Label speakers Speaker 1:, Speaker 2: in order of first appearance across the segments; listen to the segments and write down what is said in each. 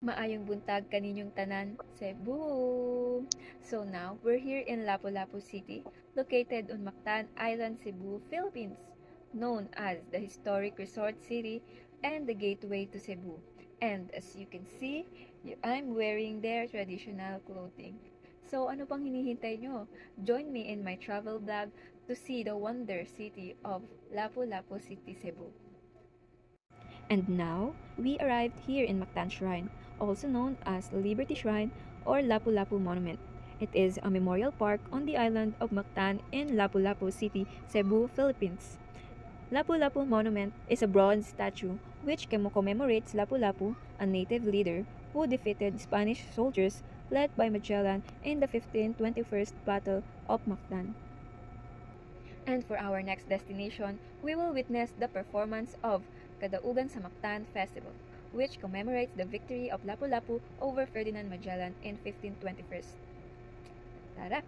Speaker 1: Maayong buntag kaninyong tanan, Cebu! So now, we're here in Lapu-Lapu City, located on Mactan Island, Cebu, Philippines, known as the historic resort city and the gateway to Cebu. And as you can see, I'm wearing their traditional clothing. So ano pang hinihintay nyo? Join me in my travel vlog to see the wonder city of Lapu-Lapu City, Cebu. And now, we arrived here in Mactan Shrine, also known as Liberty Shrine or Lapu-Lapu Monument. It is a memorial park on the island of Mactan in Lapu-Lapu City, Cebu, Philippines. Lapu-Lapu Monument is a bronze statue which commemorates Lapu-Lapu, a native leader who defeated Spanish soldiers led by Magellan in the 1521 Battle of Mactan. And for our next destination, we will witness the performance of Kadaugan sa Mactan Festival, which commemorates the victory of Lapu-Lapu over Ferdinand Magellan in 1521. Tara!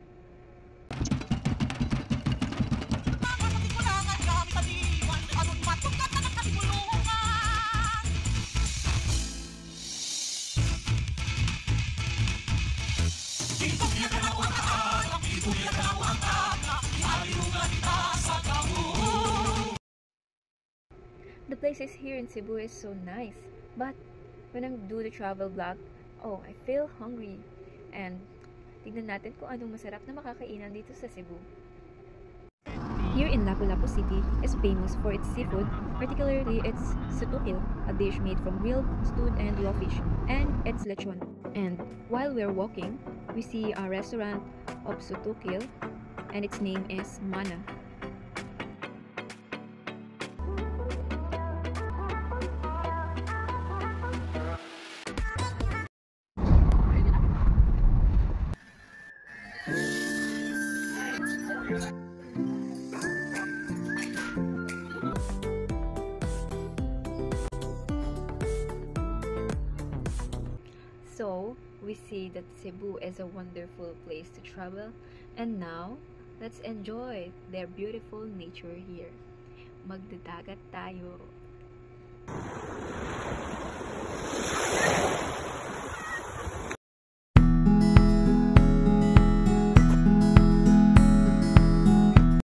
Speaker 1: The places here in Cebu is so nice, but when I do the travel vlog, oh, I feel hungry. And tignan natin kung anong masarap na makakainan dito sa Cebu. Here in Lapu-Lapu City is famous for its seafood, particularly its sutukil, a dish made from grilled, stewed, and raw fish, and its lechon. And while we're walking, we see a restaurant of sutukil, and its name is Mana. So, we see that Cebu is a wonderful place to travel, and now, let's enjoy their beautiful nature here. Magdadagat tayo!